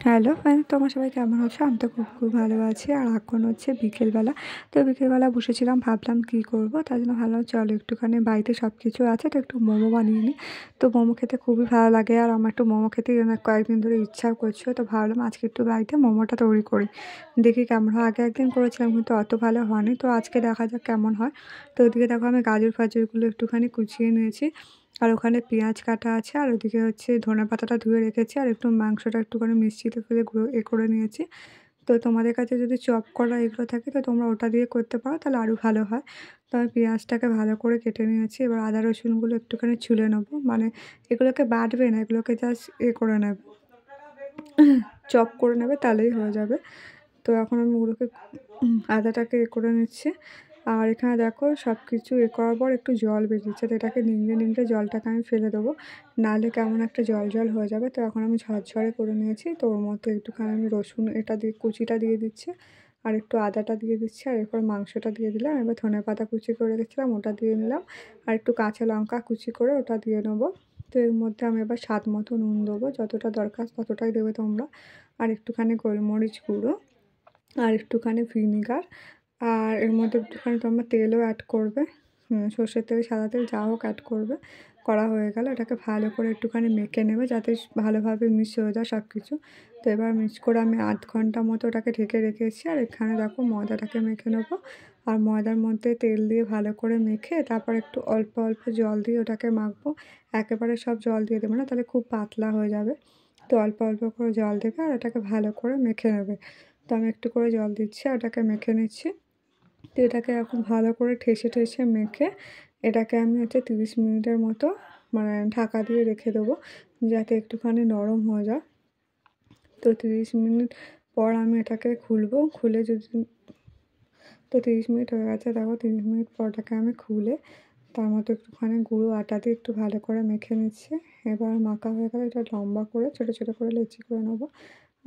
Hello friends, তোমরা সবাই কেমন আছো? আমি তো খুব ভালো আছি। আর এখন হচ্ছে বিকেলবেলা। তো বিকেলবেলা বসেছিলাম, ভাবলাম কী করব, তাই জন্য ভাবলাম চলো একটুখানি বাড়িতে সব কিছু আছে তো একটু মোমো বানিয়ে নিই। তো মোমো খেতে খুবই ভালো লাগে আর আমার একটু মোমো খেতে অনেক কয়েকদিন ধরে ইচ্ছাও করছিল। তো ভাবলাম আজকে একটু বাড়িতে মোমোটা তৈরি করি, দেখি কেমন হয়। আগে একদিন করেছিলাম কিন্তু অত ভালো হয়নি, তো আজকে দেখা যাক কেমন হয়। তো ওদিকে দেখো আমি গাজর ফাজরগুলো একটুখানি কুচিয়ে নিয়েছি, আর ওখানে পেঁয়াজ কাটা আছে, আর ওদিকে হচ্ছে ধনেপাতাটা ধুয়ে রেখেছি, আর একটু মাংসটা একটুখানি মিক্সিতে ফেলে গুঁড়ো করে নিয়েছি। তো তোমাদের কাছে যদি চপ করা এগুলো থাকে তো তোমরা ওটা দিয়ে করতে পারো, তাহলে আরও ভালো হয়। তো আমি পেঁয়াজটাকে ভালো করে কেটে নিয়েছি। এবার আদা রসুনগুলো একটুখানি ছুলে নেবো, মানে এগুলোকে বাটবে না, এগুলোকে জাস্ট করে নেবে, চপ করে নেবে, তাহলেই হয়ে যাবে। তো এখন আমি ওগুলোকে আদাটাকে করে নিচ্ছি। আর এখানে দেখো সব কিছু করার পর একটু জল বেরিয়েছে, তো এটাকে নিংড়ে জলটাকে আমি ফেলে দেবো, নাহলে কেমন একটা জল জল হয়ে যাবে। তো এখন আমি ঝরঝরে করে নিয়েছি, তো ওর মধ্যে একটুখানি আমি রসুন এটা দিয়ে কুচিটা দিয়ে দিচ্ছি, আর একটু আদাটা দিয়ে দিচ্ছি, আর এরপর মাংসটা দিয়ে দিলাম। এবার ধনেপাতা কুচি করে রেখেছিলাম ওটা দিয়ে নিলাম, আর একটু কাঁচা লঙ্কা কুচি করে ওটা দিয়ে নেবো। তো এর মধ্যে আমি এবার স্বাদ মতো নুন দেবো, যতটা দরকার ততটাই দেবে তোমরা, আর একটুখানি গোলমরিচ গুঁড়ো, আর একটুখানি ভিনিগার, আর এর মধ্যে একটুখানি তোমরা তেলও অ্যাড করবে, সর্ষের তেল সাদা তেল যা হোক অ্যাড করবে। করা হয়ে গেলে এটাকে ভালো করে একটুখানি মেখে নেবে, যাতে ভালোভাবে মিক্স হয়ে যায় সব কিছু। তো এবার মিক্স করে আমি আধ ঘন্টা মতো ওটাকে ঢেকে রেখেছি। আর এখানে দেখো ময়দাটাকে মেখে নেবো, আর ময়দার মধ্যে তেল দিয়ে ভালো করে মেখে তারপর একটু অল্প অল্প জল দিয়ে ওটাকে মাখবো। একেবারে সব জল দিয়ে দেবো না, তাহলে খুব পাতলা হয়ে যাবে। তো অল্প অল্প করে জল দেবে আর এটাকে ভালো করে মেখে নেবে। তো আমি একটু করে জল দিচ্ছি আর ওটাকে মেখে নিচ্ছি। তো এটাকে এখন ভালো করে ঠেসে ঠেসে মেখে এটাকে আমি হচ্ছে 30 মিনিটের মতো মানে ঢাকা দিয়ে রেখে দেবো, যাতে একটুখানি নরম হয়ে যায়। তো 30 মিনিট পর আমি এটাকে খুলবো, খুলে যদি তো 30 মিনিট হয়ে গেছে, দেখো 30 মিনিট পর এটাকে আমি খুলে তার মধ্যে একটুখানি গুঁড়ো আটা দিয়ে একটু ভালো করে মেখে নিচ্ছি। এবার মাখা হয়ে গেলে এটা লম্বা করে ছোটো ছোটো করে লেচি করে নেবো।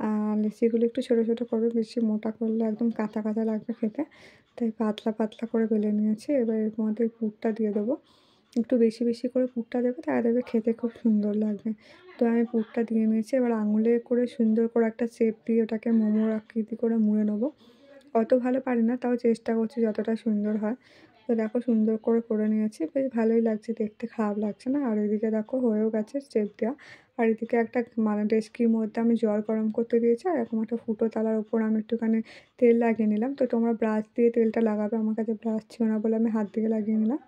আর লেচিগুলো একটু ছোটো ছোটো করবে, বেশি মোটা করলে একদম কাঁচা কাঁচা লাগবে খেতে, তাই পাতলা পাতলা করে বেলে নিয়েছি। এবার এর মধ্যে পুরটা দিয়ে দেবো, একটু বেশি বেশি করে পুরটা দেবে, তাহলে দেবে খেতে খুব সুন্দর লাগবে। তো আমি পুরটা দিয়ে নিয়েছি, এবার আঙুলে করে সুন্দর করে একটা শেপ দিয়ে ওটাকে মোমোর আকৃতি করে মুড়ে নেবো। অত ভালো পারি না, তাও চেষ্টা করছি যতটা সুন্দর হয়। তো দেখো সুন্দর করে নিয়েছি, বেশ ভালোই লাগছে দেখতে, খারাপ লাগছে না। আর এদিকে দেখো হয়েও গেছে শেপ দেওয়া। আর এদিকে একটা মানে ডেচকির মধ্যে আমি জল গরম করতে দিয়েছি, আর এরকম একটা ফুটো তালার ওপর আমি একটুখানি তেল লাগিয়ে নিলাম। তো তোমরা ব্রাশ দিয়ে তেলটা লাগাবে, আমার কাছে ব্রাশ ছিল না বলে আমি হাত দিয়ে লাগিয়ে নিলাম।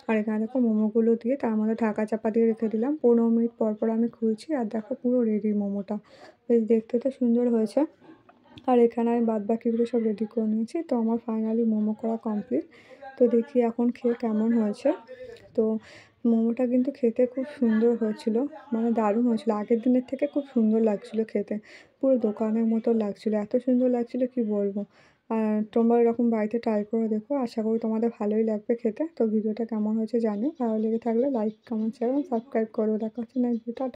আর এখানে দেখো মোমোগুলো দিয়ে তার মধ্যে ঢাকা চাপা দিয়ে রেখে দিলাম। 15 মিনিট পর পর আমি খুলছি, আর দেখো পুরো রেডি মোমোটা, বেশ দেখতে তো সুন্দর হয়েছে। আর এখানে আমি বাদবাকিগুলো সব রেডি করে নিয়েছি। তো আমার ফাইনালি মোমো করা কমপ্লিট। তো দেখি এখন খেয়ে কেমন হয়েছে। তো মোমোটা কিন্তু খেতে খুব সুন্দর হয়েছিল, মানে দারুণ হয়েছিল, আগের দিনের থেকে খুব সুন্দর লাগছিলো খেতে, পুরো দোকানের মতো লাগছিলো, এত সুন্দর লাগছিলো কি বলবো। আর তোমরা এরকম বাড়িতে ট্রাই করে দেখো, আশা করি তোমাদের ভালোই লাগবে খেতে। তো ভিডিওটা কেমন হয়েছে জানিও, ভালো লেগে থাকলে লাইক কমেন্ট শেয়ার এবং সাবস্ক্রাইব করো। দেখা হচ্ছে নেক্সট ভিডিও।